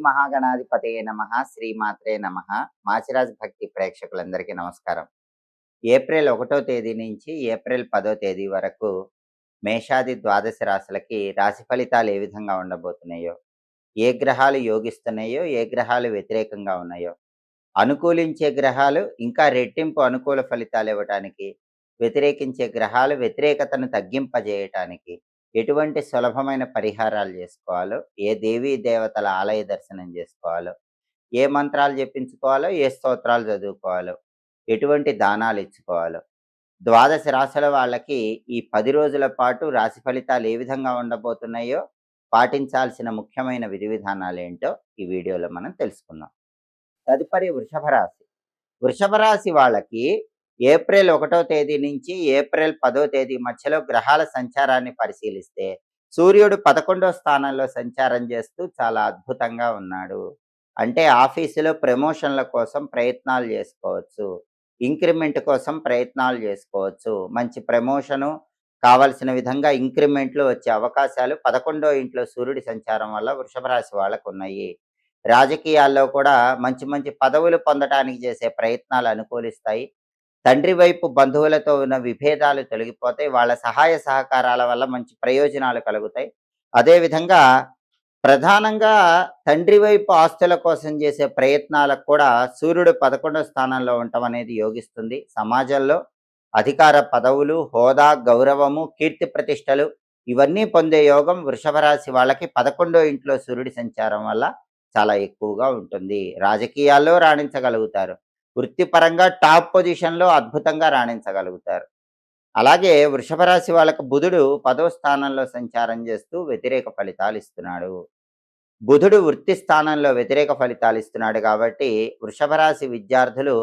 మహాగణాధిపతయే నమః. శ్రీమాత్రే నమః. మాచిరాజ్ భక్తి ప్రేక్షకులందరికీ నమస్కారం. ఏప్రిల్ 1వ తేదీ నుంచి ఏప్రిల్ 10వ తేదీ వరకు మేషాది ద్వాదశ రాశులకి రాశి ఫలితాలు ఏ విధంగా ఉండబోతున్నాయో, ఏ గ్రహాలు యోగిస్తున్నాయో, ఏ గ్రహాలు వ్యతిరేకంగా ఉన్నాయో, అనుకూలించే గ్రహాలు ఇంకా రెట్టింపు అనుకూల ఫలితాలు ఇవ్వటానికి, వ్యతిరేకించే గ్రహాలు వ్యతిరేకతను తగ్గింపజేయటానికి ఎటువంటి సులభమైన పరిహారాలు చేసుకోవాలో, ఏ దేవీ దేవతల ఆలయ దర్శనం చేసుకోవాలో, ఏ మంత్రాలు జపించుకోవాలో, ఏ స్తోత్రాలు చదువుకోవాలో, ఎటువంటి దానాలు ఇచ్చుకోవాలో, ద్వాదశ రాశుల వాళ్ళకి ఈ 10 రోజుల పాటు రాశి ఫలితాలు ఏ విధంగా ఉండబోతున్నాయో, పాటించాల్సిన ముఖ్యమైన విధి విధానాలేంటో ఈ వీడియోలో మనం తెలుసుకుందాం. తదుపరి వృషభ రాశి. వృషభ రాశి వాళ్ళకి ఏప్రిల్ 1వ తేదీ నుంచి ఏప్రిల్ 10వ తేదీ మధ్యలో గ్రహాల సంచారాన్ని పరిశీలిస్తే సూర్యుడు 11వ స్థానంలో సంచారం చేస్తూ చాలా అద్భుతంగా ఉన్నాడు. అంటే ఆఫీసులో ప్రమోషన్ల కోసం ప్రయత్నాలు చేసుకోవచ్చు, ఇంక్రిమెంట్ కోసం ప్రయత్నాలు చేసుకోవచ్చు, మంచి ప్రమోషను కావలసిన విధంగా ఇంక్రిమెంట్లు వచ్చే అవకాశాలు 11వ ఇంట్లో సూర్యుడి సంచారం వల్ల వృషభ రాశి వాళ్ళకు ఉన్నాయి. రాజకీయాల్లో కూడా మంచి మంచి పదవులు పొందటానికి చేసే ప్రయత్నాలు అనుకూలిస్తాయి. తండ్రి వైపు బంధువులతో ఉన్న విభేదాలు తొలగిపోతాయి. వాళ్ళ సహాయ సహకారాల వల్ల మంచి ప్రయోజనాలు కలుగుతాయి. అదేవిధంగా ప్రధానంగా తండ్రి వైపు ఆస్తుల కోసం చేసే ప్రయత్నాలకు కూడా సూర్యుడు 11వ స్థానంలో ఉండటం అనేది యోగిస్తుంది. సమాజంలో అధికార పదవులు, హోదా, గౌరవము, కీర్తి ప్రతిష్టలు ఇవన్నీ పొందే యోగం వృషభ రాశి వాళ్ళకి 11వ ఇంట్లో సూర్యుడి సంచారం వల్ల చాలా ఎక్కువగా ఉంటుంది. రాజకీయాల్లో రాణించగలుగుతారు. వృత్తిపరంగా టాప్ పొజిషన్‌లో అద్భుతంగా రాణించగలుగుతారు. అలాగే వృషభ రాశి వాళ్ళకి బుధుడు 10వ స్థానంలో సంచారం చేస్తూ వ్యతిరేక ఫలితాలు ఇస్తున్నాడు. బుధుడు వృత్తి స్థానంలో వ్యతిరేక ఫలితాలు ఇస్తున్నాడు కాబట్టి వృషభ రాశి విద్యార్థులు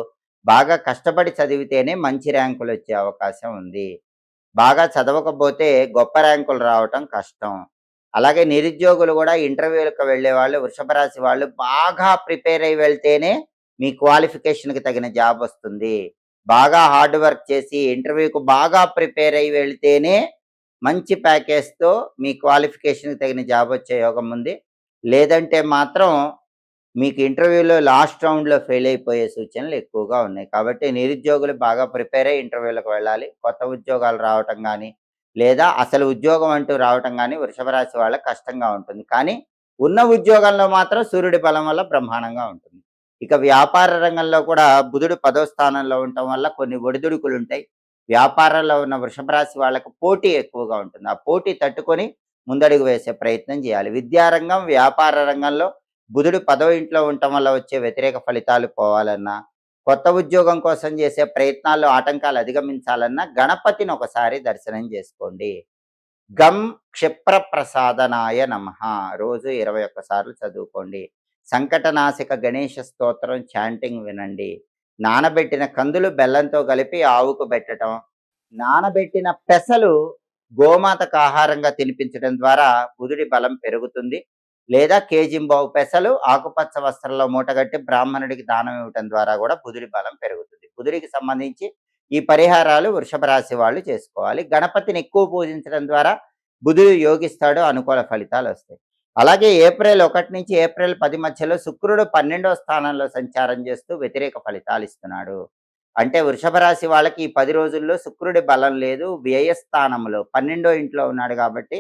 బాగా కష్టపడి చదివితేనే మంచి ర్యాంకులు వచ్చే అవకాశం ఉంది. బాగా చదవకపోతే గొప్ప ర్యాంకులు రావటం కష్టం. అలాగే నిరుద్యోగులు కూడా ఇంటర్వ్యూలకు వెళ్ళేవాళ్ళు వృషభ రాశి వాళ్ళు బాగా ప్రిపేర్ అయ్యి వెళ్తేనే మీ క్వాలిఫికేషన్‌కి తగిన జాబ్ వస్తుంది. బాగా హార్డ్ వర్క్ చేసి ఇంటర్వ్యూకి బాగా ప్రిపేర్ అయ్యి వెళ్తేనే మంచి ప్యాకేజ్‌తో మీ క్వాలిఫికేషన్‌కి తగిన జాబ్ వచ్చే యోగం ఉంది. లేదంటే మాత్రం మీకు ఇంటర్వ్యూలో లాస్ట్ రౌండ్‌లో ఫెయిల్ అయిపోయే సూచనలు ఎక్కువగా ఉన్నాయి. కాబట్టి నిరుద్యోగులు బాగా ప్రిపేర్ అయ్యి ఇంటర్వ్యూలకు వెళ్ళాలి. కొత్త ఉద్యోగాలు రావటం గానీ, లేదా అసలు ఉద్యోగం అంటూ రావటం గానీ వృషభ రాశి వాళ్ళకి కష్టంగా ఉంటుంది. కానీ ఉన్న ఉద్యోగంలో మాత్రం సూర్యుడి బలం వల్ల బ్రహ్మాండంగా ఉంటుంది. ఇక వ్యాపార రంగంలో కూడా బుధుడు 10వ స్థానంలో ఉండటం వల్ల కొన్ని ఒడిదుడుకులుంటాయి. వ్యాపారంలో ఉన్న వృషభ రాశి వాళ్ళకి పోటీ ఎక్కువగా ఉంటుంది. ఆ పోటీ తట్టుకొని ముందడుగు వేసే ప్రయత్నం చేయాలి. విద్యారంగం, వ్యాపార రంగంలో బుధుడు 10వ ఇంట్లో ఉండటం వల్ల వచ్చే వ్యతిరేక ఫలితాలు పోవాలన్నా, కొత్త ఉద్యోగం కోసం చేసే ప్రయత్నాల్లో ఆటంకాలు అధిగమించాలన్నా గణపతిని ఒకసారి దర్శనం చేసుకోండి. గం క్షిప్ర ప్రసాదనాయ నమః రోజు 21 సార్లు చదువుకోండి. సంకటనాశక గణేష స్తోత్రం చాంటింగ్ వినండి. నానబెట్టిన కందులు బెల్లంతో కలిపి ఆవుకు పెట్టడం, నానబెట్టిన పెసలు గోమాతకు ఆహారంగా తినిపించడం ద్వారా బుధుడి బలం పెరుగుతుంది. లేదా కేజింబావు పెసలు ఆకుపచ్చ వస్త్రంలో మూటగట్టి బ్రాహ్మణుడికి దానం ఇవ్వటం ద్వారా కూడా బుధుడి బలం పెరుగుతుంది. బుధుడికి సంబంధించి ఈ పరిహారాలు వృషభ రాశి వాళ్ళు చేసుకోవాలి. గణపతిని ఎక్కువ పూజించడం ద్వారా బుధుడు యోగిస్తాడు, అనుకూల ఫలితాలు వస్తాయి. అలాగే ఏప్రిల్ 1 నుంచి ఏప్రిల్ 10 మధ్యలో శుక్రుడు 12వ స్థానంలో సంచారం చేస్తూ వ్యతిరేక ఫలితాలు ఇస్తున్నాడు. అంటే వృషభ రాశి వాళ్ళకి ఈ 10 రోజుల్లో శుక్రుడి బలం లేదు, వ్యయస్థానంలో 12వ ఇంట్లో ఉన్నాడు కాబట్టి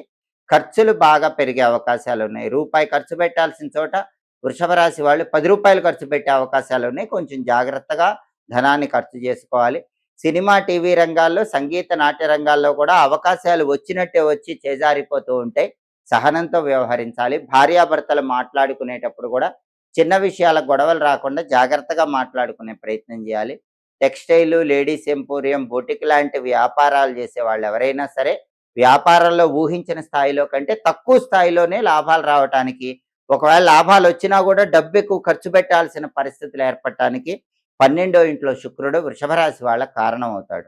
ఖర్చులు బాగా పెరిగే అవకాశాలు ఉన్నాయి. రూపాయి ఖర్చు పెట్టాల్సిన చోట వృషభ రాశి వాళ్ళు 10 రూపాయలు ఖర్చు పెట్టే అవకాశాలు ఉన్నాయి. కొంచెం జాగ్రత్తగా ధనాన్ని ఖర్చు చేసుకోవాలి. సినిమా, టీవీ రంగాల్లో, సంగీత, నాట్య రంగాల్లో కూడా అవకాశాలు వచ్చినట్టే వచ్చి చేజారిపోతూ ఉంటాయి. సహనంతో వ్యవహరించాలి. భార్యాభర్తలు మాట్లాడుకునేటప్పుడు కూడా చిన్న విషయాల గొడవలు రాకుండా జాగ్రత్తగా మాట్లాడుకునే ప్రయత్నం చేయాలి. టెక్స్టైల్, లేడీస్ ఎంపోరియం, బొటిక్ లాంటి వ్యాపారాలు చేసే వాళ్ళు ఎవరైనా సరే వ్యాపారంలో ఊహించిన స్థాయిలో కంటే తక్కువ స్థాయిలోనే లాభాలు రావటానికి, ఒకవేళ లాభాలు వచ్చినా కూడా డబ్బు ఎక్కువ ఖర్చు పెట్టాల్సిన పరిస్థితులు ఏర్పడటానికి 12వ ఇంట్లో శుక్రుడు వృషభ రాశి వాళ్ళకి కారణం అవుతాడు.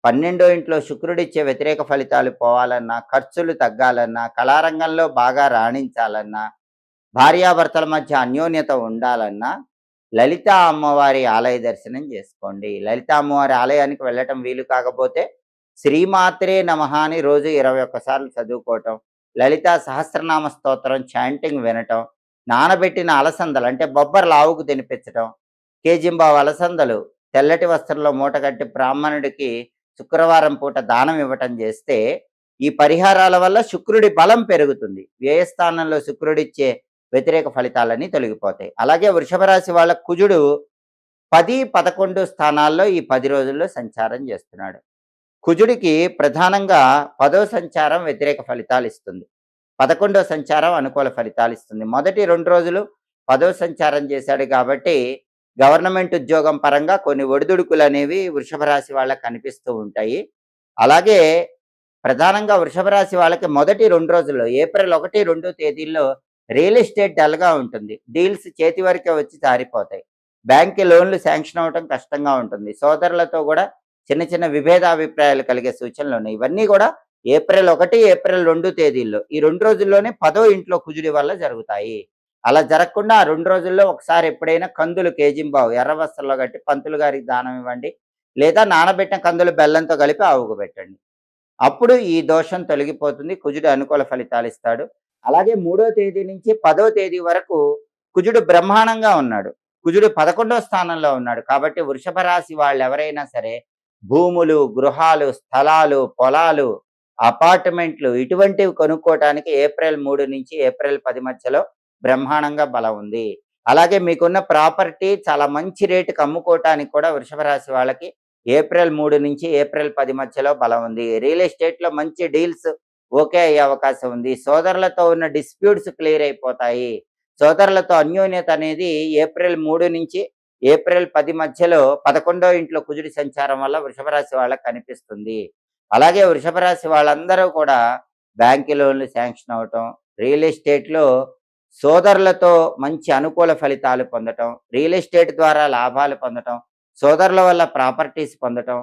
12వ ఇంట్లో శుక్రుడిచ్చే వ్యతిరేక ఫలితాలు పోవాలన్నా, ఖర్చులు తగ్గాలన్నా, కళారంగంలో బాగా రాణించాలన్నా, భార్యాభర్తల మధ్య అన్యోన్యత ఉండాలన్నా లలితా అమ్మవారి ఆలయ దర్శనం చేసుకోండి. లలితా అమ్మవారి ఆలయానికి వెళ్ళటం వీలు కాకపోతే శ్రీమాత్రే నమః అని రోజు 21 సార్లు చదువుకోవటం, లలితా సహస్రనామ స్తోత్రం చాంటింగ్ వినటం, నానబెట్టిన అలసందలు అంటే బొబ్బర్లు ఆవుకు తినిపించటం, కేజింబావు అలసందలు తెల్లటి వస్త్రంలో మూటగట్టి బ్రాహ్మణుడికి శుక్రవారం పూట దానం ఇవ్వటం చేస్తే, ఈ పరిహారాల వల్ల శుక్రుడి బలం పెరుగుతుంది. వ్యయస్థానంలో శుక్రుడిచ్చే వ్యతిరేక ఫలితాలన్నీ తొలగిపోతాయి. అలాగే వృషభ రాశి వాళ్ళ కుజుడు 10, 11 స్థానాల్లో ఈ 10 రోజుల్లో సంచారం చేస్తున్నాడు. కుజుడికి ప్రధానంగా 10వ సంచారం వ్యతిరేక ఫలితాలు ఇస్తుంది. 11వ సంచారం అనుకూల ఫలితాలు ఇస్తుంది. మొదటి 2 రోజులు 10వ సంచారం చేశాడు కాబట్టి గవర్నమెంట్ ఉద్యోగం పరంగా కొన్ని ఒడిదుడుకులు అనేవి వృషభ రాశి వాళ్ళకి కనిపిస్తూ ఉంటాయి. అలాగే ప్రధానంగా వృషభ రాశి వాళ్ళకి మొదటి 2 రోజుల్లో ఏప్రిల్ 1, 2 తేదీల్లో రియల్ ఎస్టేట్ డల్‌గా ఉంటుంది. డీల్స్ చేతి వరకే వచ్చి జారిపోతాయి. బ్యాంక్‌కి లోన్‌లు శాంక్షన్ అవ్వటం కష్టంగా ఉంటుంది. సోదరులతో కూడా చిన్న చిన్న విభేదాభిప్రాయాలు కలిగే సూచనలున్నాయి. ఇవన్నీ కూడా ఏప్రిల్ 1, ఏప్రిల్ 2 తేదీల్లో ఈ 2 రోజుల్లోనే 10వ ఇంట్లో కుజుడి వల్ల జరుగుతాయి. అలా జరగకుండా ఆ 2 రోజుల్లో ఒకసారి ఎప్పుడైనా కందులు కేజింబావు ఎర్ర వస్త్రంలో కట్టి పంతులు గారికి దానం ఇవ్వండి. లేదా నానబెట్టిన కందులు బెల్లంతో కలిపి ఆవుకు పెట్టండి. అప్పుడు ఈ దోషం తొలగిపోతుంది. కుజుడు అనుకూల ఫలితాలు ఇస్తాడు. అలాగే 3వ తేదీ నుంచి 10వ తేదీ వరకు కుజుడు బ్రహ్మాండంగా ఉన్నాడు. కుజుడు 11వ స్థానంలో ఉన్నాడు. కాబట్టి వృషభ రాశి వాళ్ళెవరైనా సరే భూములు, గృహాలు, స్థలాలు, పొలాలు, అపార్ట్మెంట్లు ఇటువంటివి కొనుక్కోవటానికి ఏప్రిల్ 3 నుంచి ఏప్రిల్ 10 మధ్యలో బ్రహ్మాండంగా బలం ఉంది. అలాగే మీకున్న ప్రాపర్టీ చాలా మంచి రేటుకి అమ్ముకోవటానికి కూడా వృషభ రాశి వాళ్ళకి ఏప్రిల్ 3 నుంచి ఏప్రిల్ 10 మధ్యలో బలం ఉంది. రియల్ ఎస్టేట్‌లో మంచి డీల్స్ ఓకే అయ్యే అవకాశం ఉంది. సోదరులతో ఉన్న డిస్ప్యూట్స్ క్లియర్ అయిపోతాయి. సోదరులతో అన్యోన్యత అనేది ఏప్రిల్ 3 నుంచి ఏప్రిల్ 10 మధ్యలో 11వ ఇంట్లో కుజుడి సంచారం వల్ల వృషభ రాశి వాళ్ళకి కనిపిస్తుంది. అలాగే వృషభ రాశి వాళ్ళందరూ కూడా బ్యాంకు లోన్‌లు శాంక్షన్ అవ్వటం, రియల్ ఎస్టేట్‌లో సోదరులతో మంచి అనుకూల ఫలితాలు పొందటం, రియల్ ఎస్టేట్ ద్వారా లాభాలు పొందటం, సోదరుల వల్ల ప్రాపర్టీస్ పొందటం,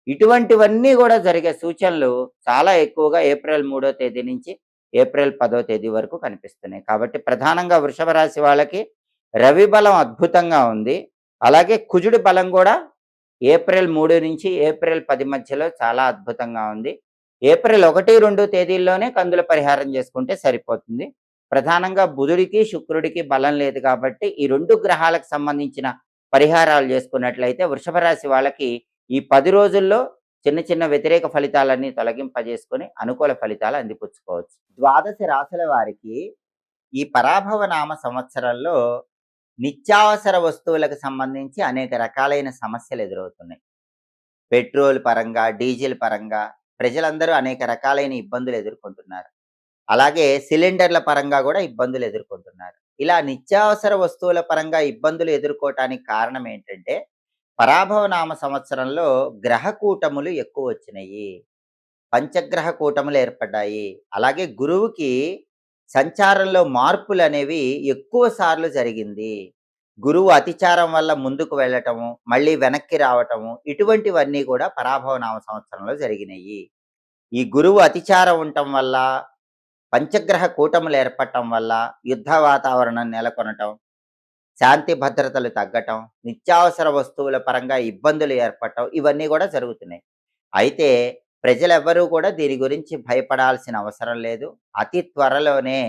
ఇటువంటివన్నీ కూడా జరిగే సూచనలు చాలా ఎక్కువగా ఏప్రిల్ 3వ తేదీ నుంచి ఏప్రిల్ 10వ తేదీ వరకు కనిపిస్తున్నాయి. కాబట్టి ప్రధానంగా వృషభ రాశి వాళ్ళకి రవి బలం అద్భుతంగా ఉంది. అలాగే కుజుడి బలం కూడా ఏప్రిల్ 3 నుంచి ఏప్రిల్ 10 మధ్యలో చాలా అద్భుతంగా ఉంది. ఏప్రిల్ 1, 2 తేదీల్లోనే కందుల పరిహారం చేసుకుంటే సరిపోతుంది. ప్రధానంగా బుధుడికి, శుక్రుడికి బలం లేదు కాబట్టి ఈ 2 గ్రహాలకు సంబంధించిన పరిహారాలు చేసుకున్నట్లయితే వృషభ రాశి వాళ్ళకి ఈ 10 రోజుల్లో చిన్న చిన్న వ్యతిరేక ఫలితాలన్నీ తొలగింపజేసుకొని అనుకూల ఫలితాలు అందిపుచ్చుకోవచ్చు. ద్వాదశ రాశుల వారికి ఈ పరాభవ నామ సంవత్సరంలో నిత్యావసర వస్తువులకు సంబంధించి అనేక రకాలైన సమస్యలు ఎదురవుతున్నాయి. పెట్రోల్ పరంగా, డీజిల్ పరంగా ప్రజలందరూ అనేక రకాలైన ఇబ్బందులు ఎదుర్కొంటున్నారు. అలాగే సిలిండర్ల పరంగా కూడా ఇబ్బందులు ఎదుర్కొంటున్నారు. ఇలా నిత్యావసర వస్తువుల పరంగా ఇబ్బందులు ఎదుర్కోవటానికి కారణం ఏంటంటే, పరాభవ నామ సంవత్సరంలో గ్రహ కూటములు ఎక్కువ వచ్చినాయి. పంచగ్రహ కూటములు ఏర్పడ్డాయి. అలాగే గురువుకి సంచారంలో మార్పులనేవి ఎక్కువ సార్లు జరిగింది. గురువు అతిచారం వల్ల ముందుకు వెళ్ళటము, మళ్ళీ వెనక్కి రావటము ఇటువంటివన్నీ కూడా పరాభవ నామ సంవత్సరంలో జరిగినాయి. ఈ గురువు అతిచారం ఉండటం వల్ల, పంచగ్రహ కూటములు ఏర్పడటం వల్ల యుద్ధ వాతావరణం నెలకొనటం, శాంతి భద్రతలు తగ్గటం, నిత్యావసర వస్తువుల పరంగా ఇబ్బందులు ఏర్పడటం ఇవన్నీ కూడా జరుగుతున్నాయి. అయితే ప్రజలెవ్వరూ కూడా దీని గురించి భయపడాల్సిన అవసరం లేదు. అతి త్వరలోనే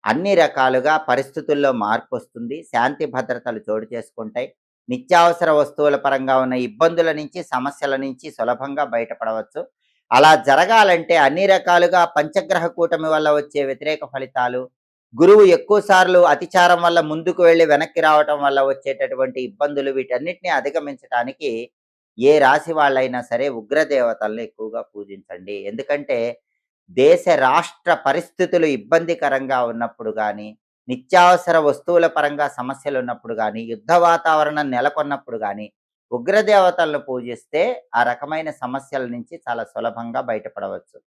అన్ని రకాలుగా పరిస్థితుల్లో మార్పొస్తుంది. శాంతి భద్రతలు చోటు చేసుకుంటాయి. నిత్యావసర వస్తువుల పరంగా ఉన్న ఇబ్బందుల నుంచి, సమస్యల నుంచి సులభంగా బయటపడవచ్చు. అలా జరగాలంటే అన్ని రకాలుగా పంచగ్రహ కూటమి వల్ల వచ్చే వ్యతిరేక ఫలితాలు, గురువు ఎక్కువ సార్లు అతిచారం వల్ల ముందుకు వెళ్ళి వెనక్కి రావటం వల్ల వచ్చేటటువంటి ఇబ్బందులు వీటన్నిటిని అధిగమించటానికి ఏ రాశి వాళ్ళైనా సరే ఉగ్రదేవతలను ఎక్కువగా పూజించండి. ఎందుకంటే దేశ రాష్ట్ర పరిస్థితులు ఇబ్బందికరంగా ఉన్నప్పుడు కానీ, నిత్యావసర వస్తువుల పరంగా సమస్యలు ఉన్నప్పుడు కానీ, యుద్ధ వాతావరణం నెలకొన్నప్పుడు కానీ ఉగ్రదేవతలను పూజిస్తే ఆ రకమైన సమస్యల నుంచి చాలా సులభంగా బయటపడవచ్చు.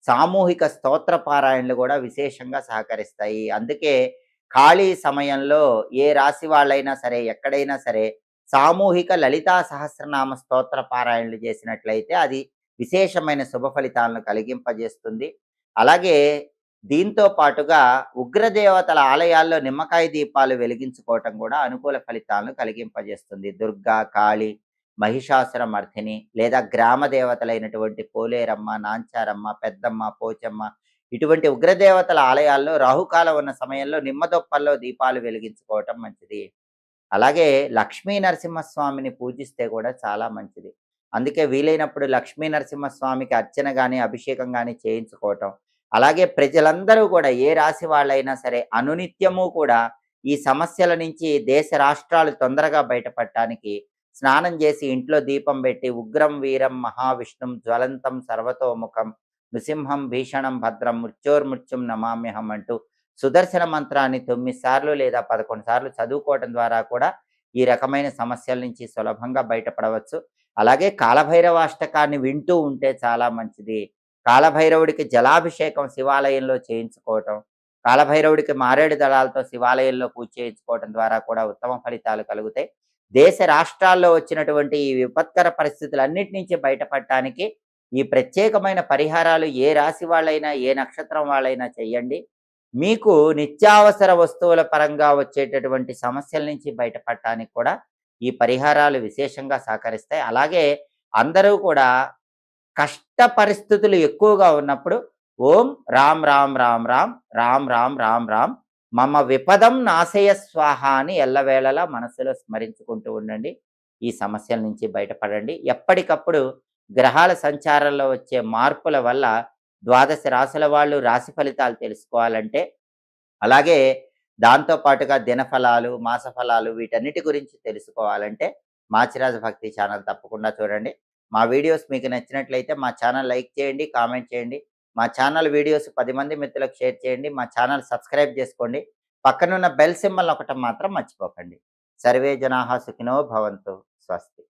సామూహిక స్తోత్ర పారాయణలు కూడా విశేషంగా సహకరిస్తాయి. అందుకే ఖాళీ సమయంలో ఏ రాశి వాళ్ళైనా సరే, ఎక్కడైనా సరే సామూహిక లలితా సహస్రనామ స్తోత్ర పారాయణలు చేసినట్లయితే అది విశేషమైన శుభ ఫలితాలను కలిగింపజేస్తుంది. అలాగే దీంతో పాటుగా ఉగ్రదేవతల ఆలయాల్లో నిమ్మకాయ దీపాలు వెలిగించుకోవటం కూడా అనుకూల ఫలితాలను కలిగింపజేస్తుంది. దుర్గా, కాళి, మహిషాసుర మర్దిని లేదా గ్రామ దేవతలైనటువంటి పోలేరమ్మ, నాంచారమ్మ, పెద్దమ్మ, పోచమ్మ ఇటువంటి ఉగ్రదేవతల ఆలయాల్లో రాహుకాలం ఉన్న సమయంలో నిమ్మదొప్పల్లో దీపాలు వెలిగించుకోవటం మంచిది. అలాగే లక్ష్మీ నరసింహస్వామిని పూజిస్తే కూడా చాలా మంచిది. అందుకే వీలైనప్పుడు లక్ష్మీ నరసింహస్వామికి అర్చన గాని, అభిషేకం గాని చేయించుకోవటం. అలాగే ప్రజలందరూ కూడా ఏ రాశి వాళ్ళైనా సరే అనునిత్యము కూడా ఈ సమస్యల నుంచి దేశ రాష్ట్రాలు తొందరగా బయటపడటానికి స్నానం చేసి ఇంట్లో దీపం పెట్టి ఉగ్రం వీరం మహావిష్ణుం జ్వలంతం సర్వతోముఖం నృసింహం భీషణం భద్రం మృత్యోర్మృత్యుం నమామ్యహం అంటూ సుదర్శన మంత్రాన్ని 9 సార్లు లేదా 11 సార్లు చదువుకోవటం ద్వారా కూడా ఈ రకమైన సమస్యల నుంచి సులభంగా బయటపడవచ్చు. అలాగే కాలభైరవాష్టకాన్ని వింటూ ఉంటే చాలా మంచిది. కాలభైరవుడికి జలాభిషేకం శివాలయంలో చేయించుకోవటం, కాలభైరవుడికి మారేడు దళాలతో శివాలయంలో పూజ చేయించుకోవటం ద్వారా కూడా ఉత్తమ ఫలితాలు కలుగుతాయి. దేశ రాష్ట్రాల్లో వచ్చినటువంటి ఈ విపత్కర పరిస్థితులన్నిటి నుంచి బయటపడటానికి ఈ ప్రత్యేకమైన పరిహారాలు ఏ రాశి వాళ్ళైనా, ఏ నక్షత్రం వాళ్ళైనా చేయండి. మీకు నిత్యావసర వస్తువుల పరంగా వచ్చేటటువంటి సమస్యల నుంచి బయటపడటానికి కూడా ఈ పరిహారాలు విశేషంగా సహకరిస్తాయి. అలాగే అందరూ కూడా కష్ట పరిస్థితులు ఎక్కువగా ఉన్నప్పుడు ఓం రామ్ రామ్ రామ్ రామ్ రామ్ రామ్ రామ్ రామ్ మమ విపదం నాశయ స్వాహ అని ఎల్లవేళలా మనసులో స్మరించుకుంటూ ఉండండి. ఈ సమస్యల నుంచి బయటపడండి. ఎప్పటికప్పుడు గ్రహాల సంచారంలో వచ్చే మార్పుల వల్ల ద్వాదశ రాశుల వాళ్ళు రాశి ఫలితాలు తెలుసుకోవాలంటే, అలాగే దాంతో పాటుగా దినఫలాలు, మాస ఫలాలు వీటన్నిటి గురించి తెలుసుకోవాలంటే మాచిరాజు భక్తి ఛానల్ తప్పకుండా చూడండి. మా వీడియోస్ మీకు నచ్చినట్లయితే మా ఛానల్ లైక్ చేయండి, కామెంట్ చేయండి. మా ఛానల్ వీడియోస్ 10 మంది మిత్రులకు షేర్ చేయండి. మా ఛానల్ సబ్స్క్రైబ్ చేసుకోండి. పక్కనున్న బెల్ సింబల్ నొక్కటం మాత్రం మర్చిపోకండి. సర్వే జనాః సుఖినో భవంతు. స్వస్తి.